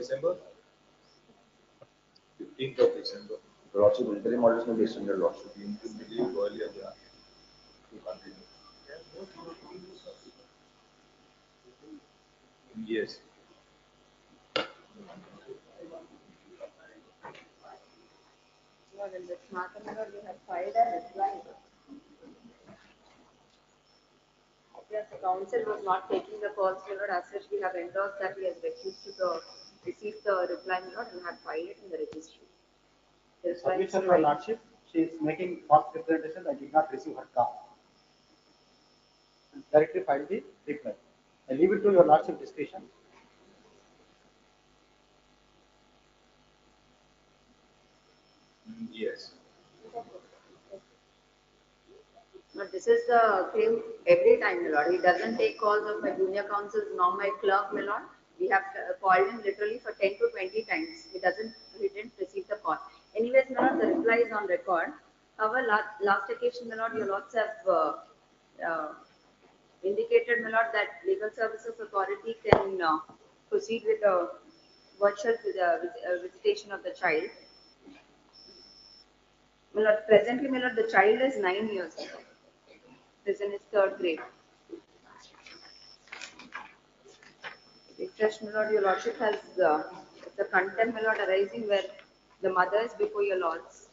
December? 15th of December. Lordship, interim orders may be extended, Lordship. You can believe earlier, yeah. To continue. Yes. Lord, in this matter, Lord, we have filed a reply. Yes, the council was not taking the calls, Lord, as such we have endorsed that he has refused to receive the reply, Lord, and had filed it in the registry. The reply is Submission, Your filed. Lordship, she is making false representation. I did not receive her call. Directly file the reply. I leave it to Your Lordship discretion. Yes. But this is the claim every time, my lord. He doesn't take calls of my junior counsels nor my clerk, my lord. We have called him literally for 10 to 20 times. He didn't receive the call. Anyways, my lord, the reply is on record. However, last occasion, my lord, your lords have uh, indicated, my lord, that legal services authority can proceed with a virtual visitation of the child. My lord, presently, my lord, the child is 9 years old. Is in his third grade. Refresh, my lord, your lordship has the contempt, my lord, arising where the mother is before your lords.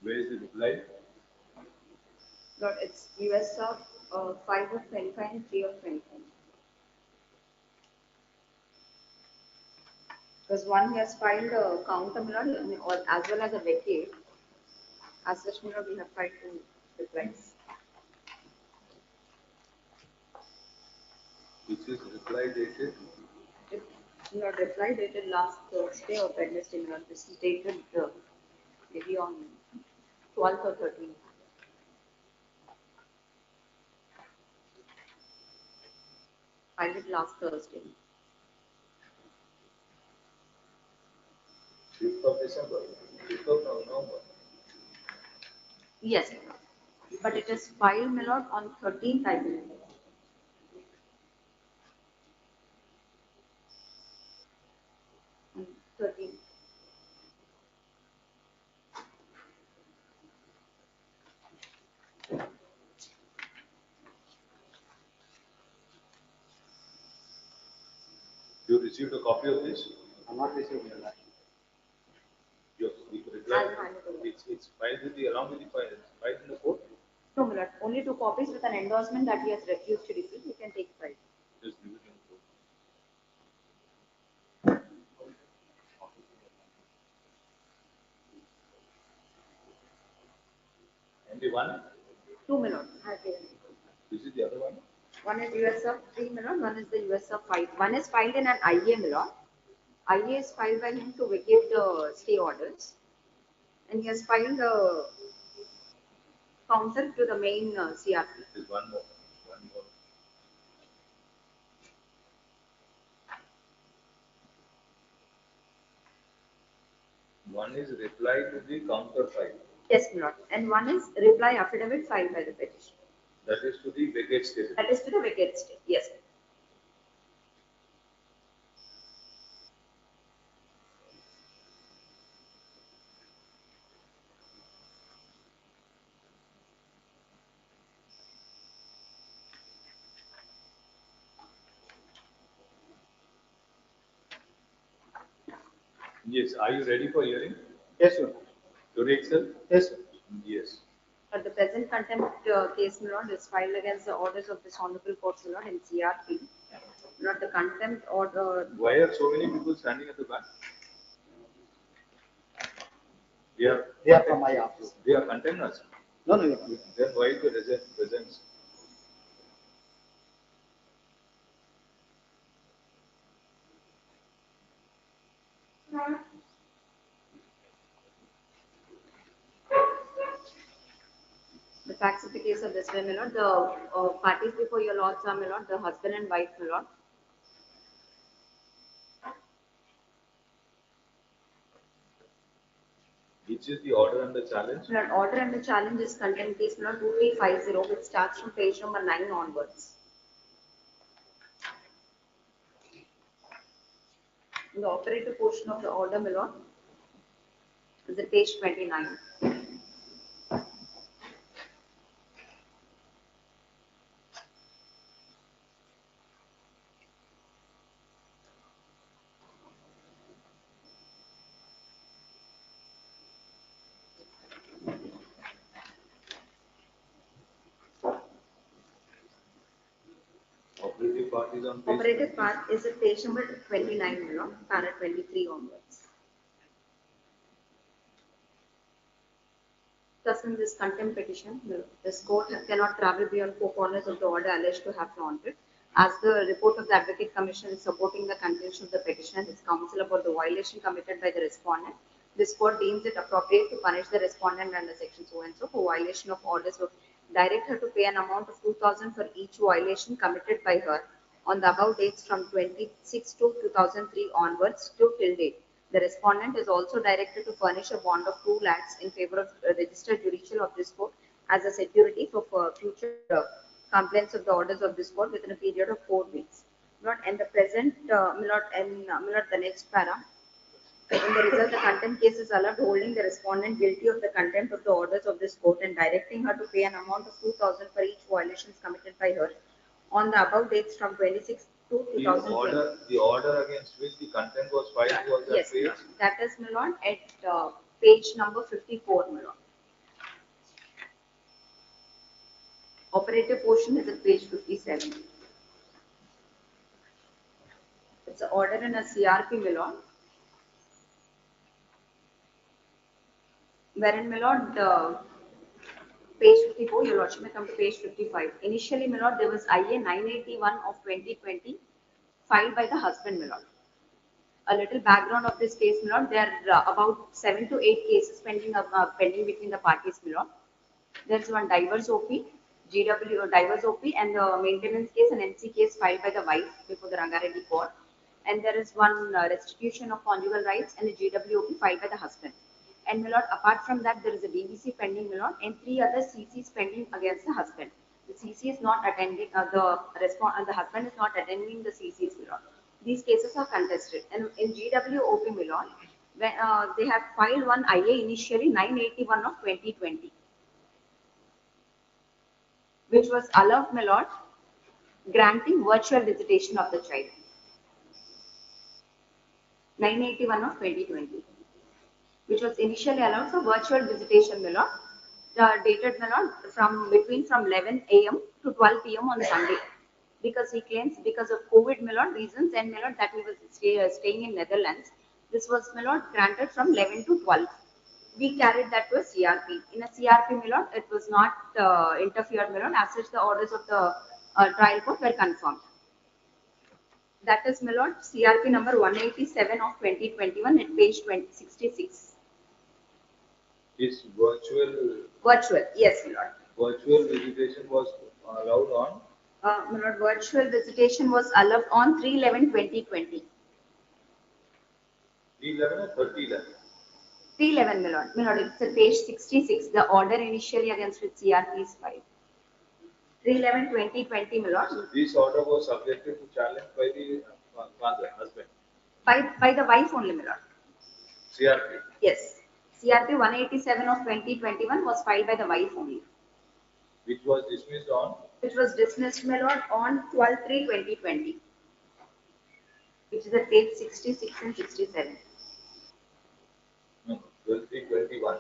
Where is the reply? Lord, it's US of 5 of 25 and 3 of 25. Because one he has filed a counter, my lord, or as well as a vacate. As such, my lord, we have filed two replies. Which is reply dated? Not reply dated last Thursday or Wednesday, my lord. This is dated maybe on 12th or 13th. Filed it last Thursday. 5th of December. 5th of November. Yes, but it is filed, my lord, on 13th, I believe. On 13th. You received a copy of this? I'm not receiving Your Lordship. Your reply? I'll hand it over. It's filed with the, along with the file. It's filed in the court? No, my lord, only two copies with an endorsement that he has refused to receive. You can take five. Just leave it in the court. Only one? Two, my lord. I have given it. This is the other one? One is US of 3, my lord. One is the US of 5. One is filed in an IA, my lord. IA is filed by him to vacate the stay orders. And he has filed a counter to the main CRP. There's one more. One more. One is reply to the counter file. Yes, my lord. And one is reply affidavit filed by the petitioner. That is to the vacate status. That is to the vacate stay. Yes. Yes. Are you ready for hearing? Yes, Your Honor. Today itself? Yes, sir. Yes. The present contempt case, my lord, is filed against the orders of this honorable court, my lord, in CRP. Not the contempt order. Why are so many people standing at the back? Yeah. They are from my office. They are containers. No, no, Your Honor. Then why is the presence? The facts of the case are this way, my lord. The parties before your lords are, my lord, the husband and wife, my lord. Which is the order and the challenge? My lord, order and the challenge is contempt case, my lord, 2350, which starts from page number 9 onwards. The operative portion of the order, my lord, is at page 29. Operative part is on page Operative 20. part is at page number 29, my lord, para 23 onwards. Thus, in this contempt petition, this court cannot travel beyond four corners of the order alleged to have flaunted. As the report of the Advocate Commission is supporting the contention of the petition and his counsel about the violation committed by the respondent, this court deems it appropriate to punish the respondent under section so and so for violation of orders of direct her to pay an amount of 2,000 for each violation committed by her on the above dates from 26 to 2003 onwards to till date. The respondent is also directed to furnish a bond of 2 lakhs in favor of registered judicial of this court as a security for future complaints of the orders of this court within a period of 4 weeks. Not and the present, the next para. In the result, the contempt case is allowed, holding the respondent guilty of the contempt of the orders of this court and directing her to pay an amount of 2,000 for each violation committed by her on the above dates from 26 to The 2020. order against which the contempt was filed was that Yes, page. that is, my lord, at page number 54, my lord. Operative portion is at page 57. It's an order in a CRP, my lord, wherein, my lord, page 54, your lordship may come to page 55. Initially, my lord, there was IA 981 of 2020 filed by the husband, my lord. A little background of this case, my lord, there are about 7 to 8 cases pending between the parties, my lord. There's one divorce OP, GW or divorce OP, and the maintenance case and NC case filed by the wife before the Rangareddy court. And there is one restitution of conjugal rights and a GWOP filed by the husband. And my lord, apart from that, there is a DVC pending, my lord, and 3 other CCs pending against the husband. The CC is not attending, the husband is not attending the CCs, my lord. These cases are contested. And in GWOP, my lord, when, they have filed one IA initially 981 of 2020, which was allowed, my lord, granting virtual visitation of the child. 981 of 2020, which was initially allowed for virtual visitation, my lord, dated, my lord, from 11 a.m. to 12 p.m. on Sunday. Because he claims because of COVID, my lord, reasons and, my lord, that he was staying in Netherlands. This was, my lord, granted from 11 to 12. We carried that to a CRP. In a CRP, my lord, it was not interfered, my lord. As such, the orders of the trial court were confirmed. That is, my lord, CRP number 187 of 2021 at page 66. This Virtual, yes, my lord. virtual visitation was allowed on My lord, virtual visitation was allowed on 3/11/2020. 311 or 3011. 3/11, my lord. My lord, it's at page 66. The order initially against which CRP is filed. 3/11/2020, my lord. So this order was subjected to challenge by the father, husband, By the wife only, my lord. CRP, Yes. CRP 187 of 2021 was filed by the wife only, which was dismissed on which was dismissed, my lord, on 12/3/2020, which is at page 66 and 67. 12/3/21.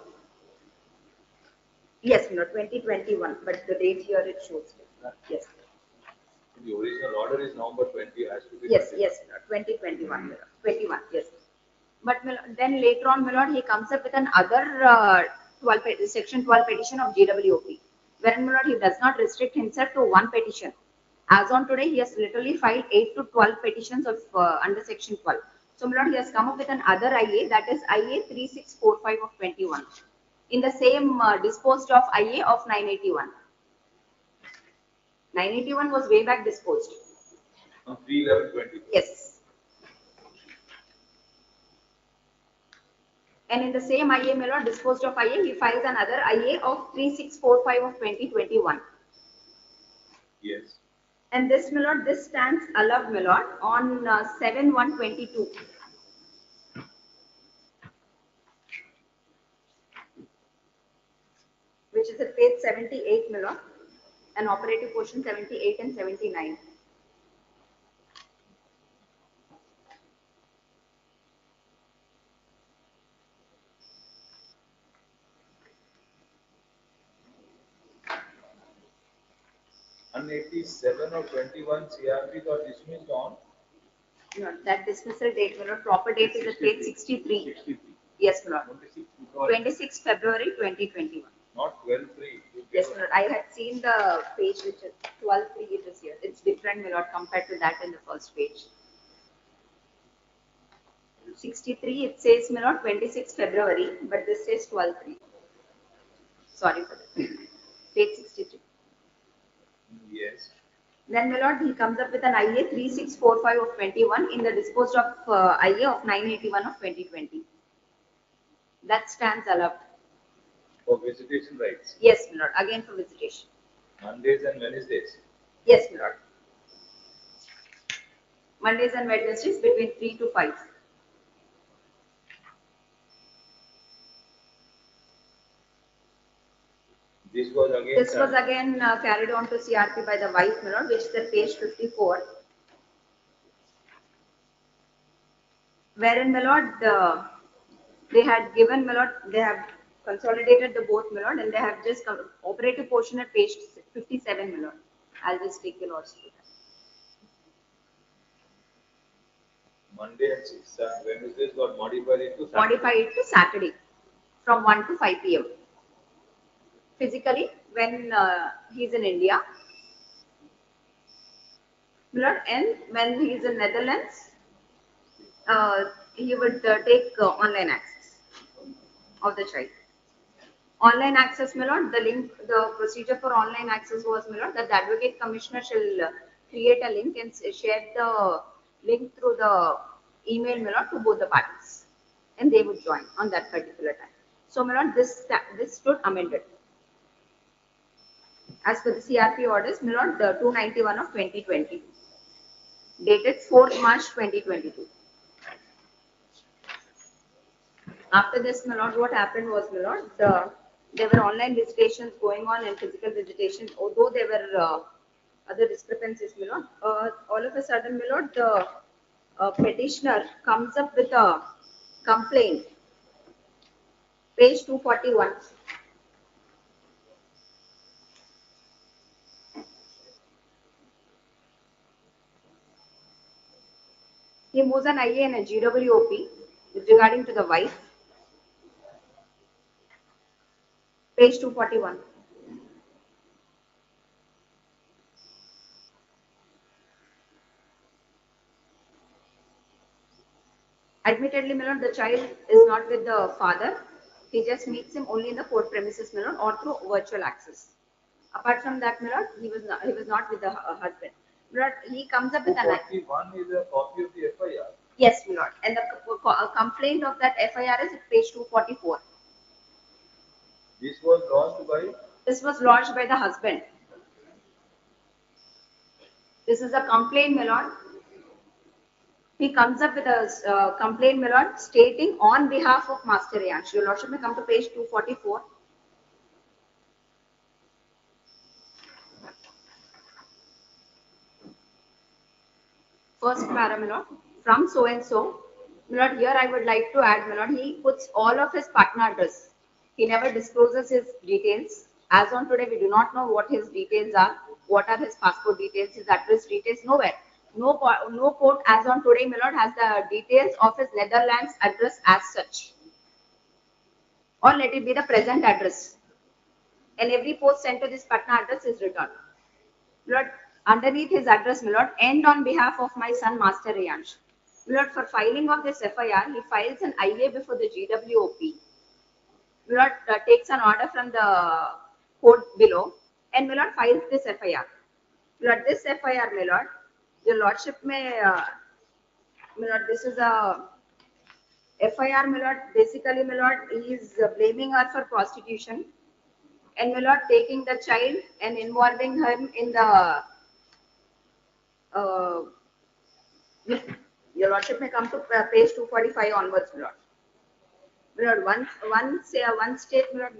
Yes, my lord, 2021, but the date here it shows. Yes, The original order is November 20, has to be yes, 21. yes, my lord, 2021, my lord, 21, yes. But my lord, then later on, my lord, he comes up with another section 12 petition of GWOP, wherein my lord, he does not restrict himself to one petition. As on today, he has literally filed 8 to 12 petitions of under section 12. So my lord, he has come up with another IA, that is IA 3645 of 21, in the same disposed of IA of 981. 981 was way back disposed. On 3/11/22. Yes. And in the same IA, my lord, disposed of IA, he files another IA of 3645 of 2021. Yes. And this, my lord, this stands allowed, my lord, on 7/1/22. Which is at page 78, my lord, and operative portion 78 and 79. On 87 or 21, CRP got dismissed on No, that dismissal date, my lord, proper date is at page 63. 63. Yes, my lord. 26 because 26 February 2021. not 12/3. Yes, my lord. I had seen the page which is 12/3 it is here. It's different, my lord, compared to that in the first page. 63, it says, my lord, 26 February, but this says 12/3. Sorry for that. Page 63. Yes. Then, my lord, he comes up with an IA 3645 of 21 in the disposed of IA of 981 of 2020. That stands allowed. For visitation rights. Yes, my lord. Again for visitation. Mondays and Wednesdays. Yes, my lord. Mondays and Wednesdays between 3 to 5. This was again. This was again carried on to CRP by the wife, my lord, which is at page 54. Wherein, my lord, they had given, my lord, they have consolidated the both, my lord, and they have just operative portion at page 57, my lord. I'll just take the lords through that. Monday and Wednesdays got modified into Saturday. Modify it to Saturday from 1 to 5 p.m. Physically, when he's in India, my lord, and when he is in Netherlands, he would take online access of the child. Online access, my lord, the link, the procedure for online access was, my lord, that the advocate commissioner shall create a link and share the link through the email, my lord, to both the parties, and they would join on that particular time. So, my lord, this stood amended as per the CRP orders, my lord, the 291 of 2020, dated 4th March 2022. After this, my lord, what happened was, my lord, there were online visitations going on and physical visitations, although there were other discrepancies, my lord. All of a sudden, my lord, the petitioner comes up with a complaint, page 241. He moves an IA and a GWOP regarding to the wife, page 241. Admittedly, my lord, the child is not with the father. He just meets him only in the court premises, my lord, or through virtual access. Apart from that, my lord, he was not with the husband. My lord, he comes up with an 41 is a copy of the FIR. yes, my lord, and the complaint of that FIR is at page 244. This was lost by This was lodged by the husband. This is a complaint, my lord. He comes up with a complaint, my lord, stating on behalf of Master Riyansh. Your lordship may come to page 244. First para, my lord, from so and so, My lord, here I would like to add, my lord, he puts all of his partner address. He never discloses his details. As on today, we do not know what his details are, what are his passport details, his address details, nowhere. No court as on today, my lord, has the details of his Netherlands address as such. Or let it be the present address. And every post sent to this partner address is returned. Lord, underneath his address, my lord, and on behalf of my son, Master Riyansh. My lord, for filing of this FIR, he files an IA before the GWOP. My lord, takes an order from the court below, and my lord files this FIR. My lord, this FIR, my lord, your lordship may, my lord, this is a FIR, my lord. Basically, my lord, he is blaming her for prostitution, and my lord taking the child and involving him in the uh, your lordship may come to page 245 onwards, my lord. My lord, one state, my lord.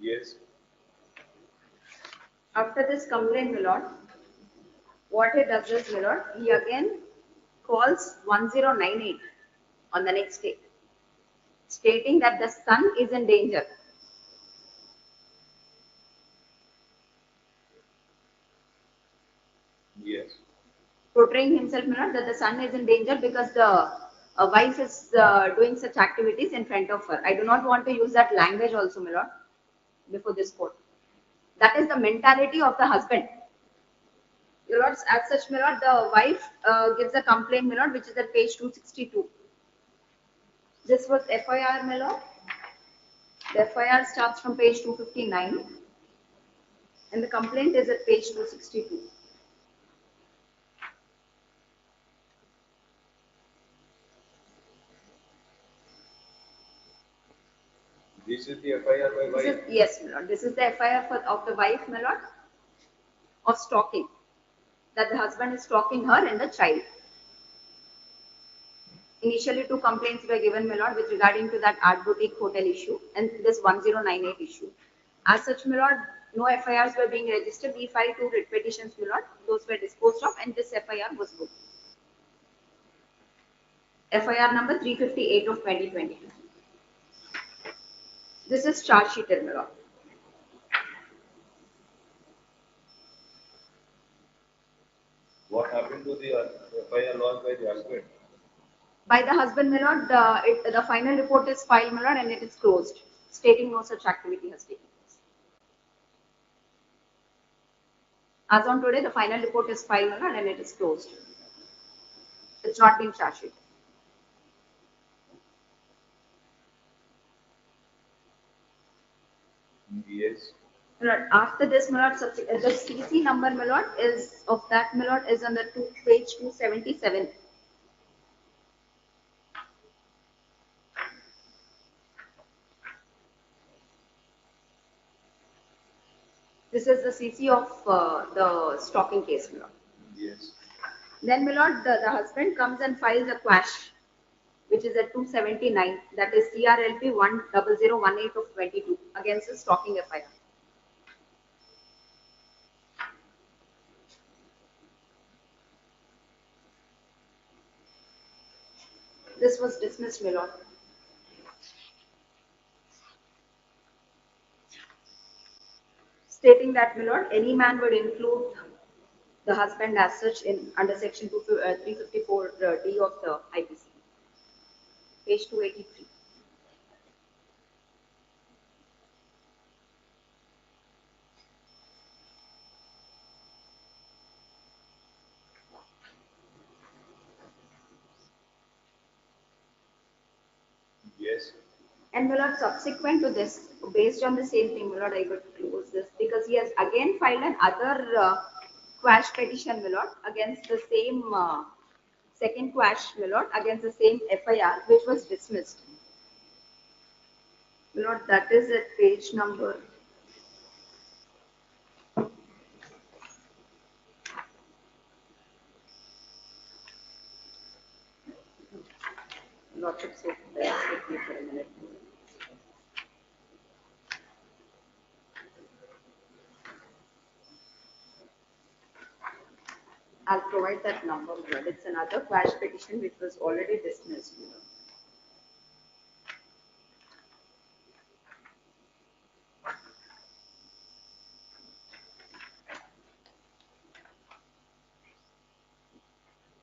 Yes. After this complaint, my lord, what he does is, my lord, he again calls 1098 on the next day, stating that the son is in danger. Yes. Portraying himself, my lord, that the son is in danger because the wife is doing such activities in front of her. I do not want to use that language also, my lord, before this court. That is the mentality of the husband. Your lords, as such, my lord, the wife gives a complaint, my lord, which is at page 262. This was FIR, my lord. The FIR starts from page 259 and the complaint is at page 262. This is the FIR by This is, wife. yes, my lord. This is the FIR of the wife, my lord, of stalking. That the husband is stalking her and the child. Initially, two complaints were given, my lord, with regarding to that art boutique hotel issue and this 1098 issue. As such, my lord, no FIRs were being registered. We filed two writ petitions, my lord. Those were disposed of, and this FIR was booked. FIR number 358 of 2022. This is charge sheeted, my lord. What happened to the FIR lodged by the husband? By the husband, my lord, the final report is filed, my lord, and it is closed, stating no such activity has taken place. As on today, the final report is filed, my lord, and it is closed. It's not been charged sheeted. Yes. My lord, after this, my lord, the CC number, my lord, is of that, my lord, is on the page 277. This is the CC of the stalking case, my lord. Yes. Then, my lord, the husband comes and files a quash, which is at 279, that is CRLP 10018 of 22 against the stalking FIR. This was dismissed, my lord. Stating that, my lord, any man would include the husband as such in under section 354 D of the IPC, page 283. Yes. And my lord, subsequent to this, based on the same thing, my lord, I would close this because he has again filed another quash petition, my lord, against the same second quash, my lord, against the same FIR, which was dismissed. My lord, that is at page number. Lordship, so bear with me for a minute. I'll provide that number, my lord. It's another quash petition which was already dismissed, my lord.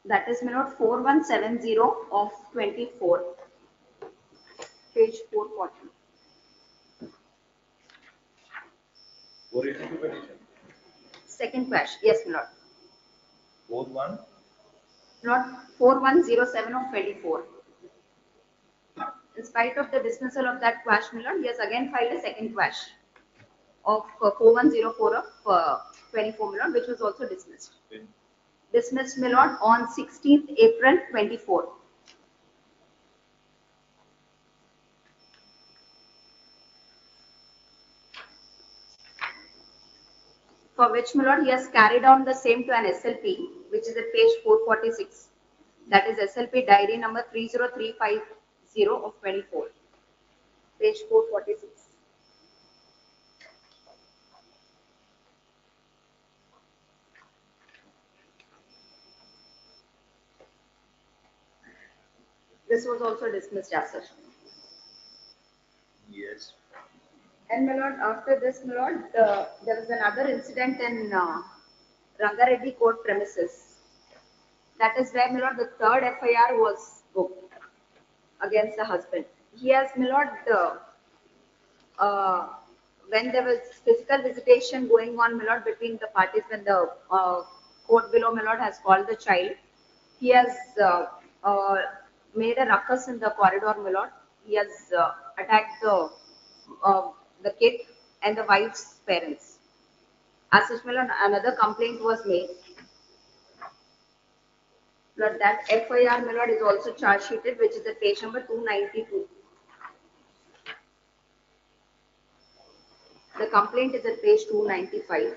That is, my lord, 4170 of 24, page 440. 482 petition. Second quash, yes, my lord. 41. Not 4107 of 24. In spite of the dismissal of that quash, my lord, he has again filed a second quash of 4104 of 24, my lord, which was also dismissed. Dismissed, my lord, on 16th April 24. For which, my lord, he has carried on the same to an SLP, which is at page 446. That is SLP diary number 30350 of 24, page 446. This was also dismissed as such. Yes. And my lord, after this, my lord, there was another incident in Rangareddy court premises. That is where, my lord, the third FIR was booked against the husband. He has, my lord, uh, when there was physical visitation going on, my lord, between the parties, when the court below, my lord, has called the child, he has uh, made a ruckus in the corridor, my lord. He has attacked uh, the kid and the wife's parents. As such, my lord, another complaint was made. Lord, that FIR, my lord, is also charge sheeted, which is at page number 292. The complaint is at page 295.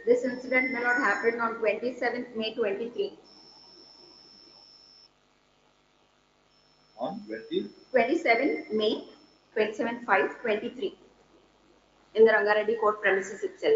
This incident, my lord, happened on 27th May 23. On 20. 27th May 27/5/23 in the Rangareddy court premises itself.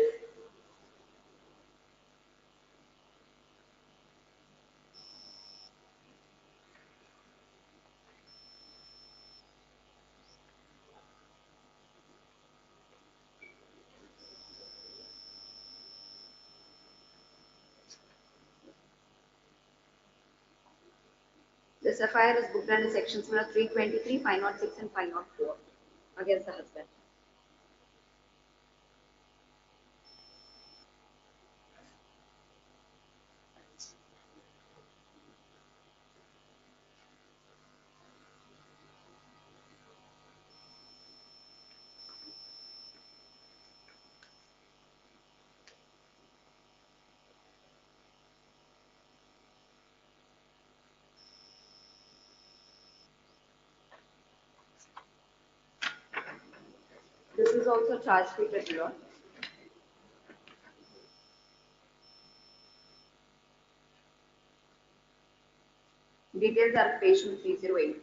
This FIR is booked under sections 323, 506, and 504 against the husband. This is also charge sheeted, my lord. Details are page 308.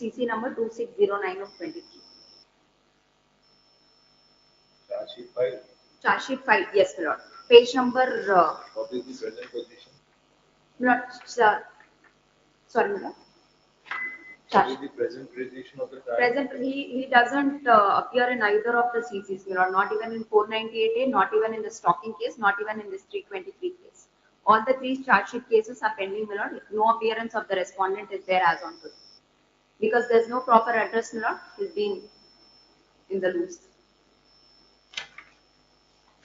CC number 2609 of 23. Charge sheet file. Charge sheet filed, yes, my lord. Page number, What is the present position? my lord, sorry, my lord. What Charge is the present position of the child? present, he doesn't appear in either of the CCs, my lord, not even in 498A, not even in the stalking case, not even in this 323 case. All the three charge sheet cases are pending, my lord. No appearance of the respondent is there as on today. Because there's no proper address, my lord, he's been in the loose.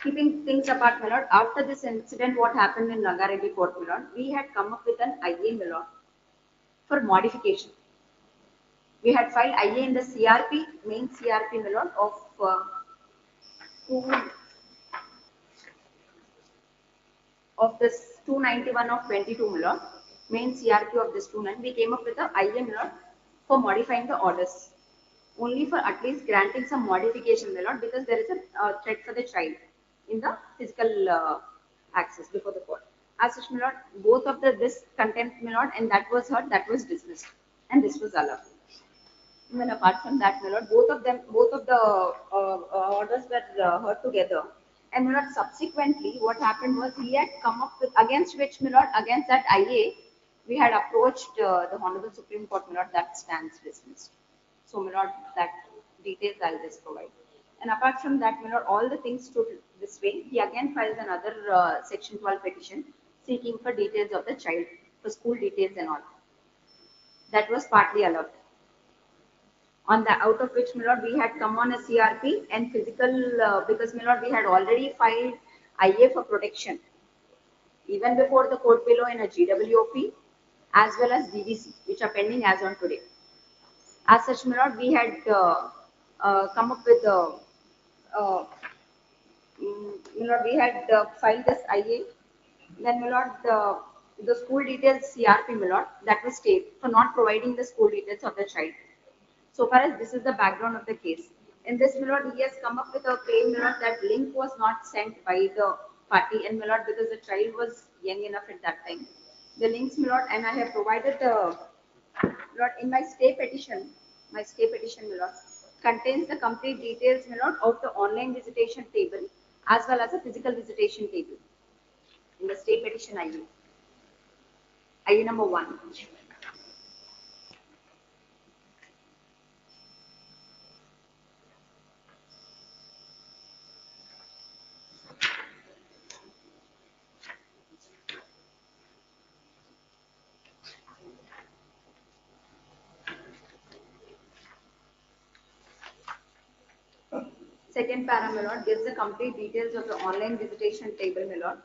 Keeping things apart, my lord, after this incident, what happened in Rangareddy Court, my lord, we had come up with an IA, my lord, for modification. We had filed IA in the CRP, main CRP, my lord, two, of this 291 of 22, my lord, main CRP of this 29, we came up with a IA, my lord, for modifying the orders. Only for at least granting some modification, my lord, because there is a threat for the child in the physical access before the court. As such, my lord, both of this contempt, my lord, and that was heard, that was dismissed, and this was allowed. Even apart from that, my lord, both of the orders were heard together. And my lord, subsequently, what happened was he had come up with, against which, my lord, against that IA, we had approached the Honorable Supreme Court, my lord, that stands dismissed. So, my lord, that details I'll just provide. And apart from that, my lord, all the things stood this way. He again filed another Section 12 petition seeking for details of the child, for school details and all. That was partly allowed. On the out of which, my lord, we had come on a CRP and physical, because, my lord, we had already filed IA for protection, even before the court below in a GWOP, as well as DVC, which are pending as on today. As such, my lord, we had come up with uh, my lord, we had filed this IA. Then, my lord, the school details CRP, my lord, that was stayed for not providing the school details of the child. So far as this is the background of the case. In this, my lord, he has come up with a claim, my lord, that link was not sent by the party, and my lord, because the child was young enough at that time. The links, my lord, and I have provided the, lord, in my stay petition, my lord, contains the complete details, my lord, of the online visitation table as well as a physical visitation table in the stay petition ID. ID number 1. Second para, my lord, gives the complete details of the online visitation table, my lord,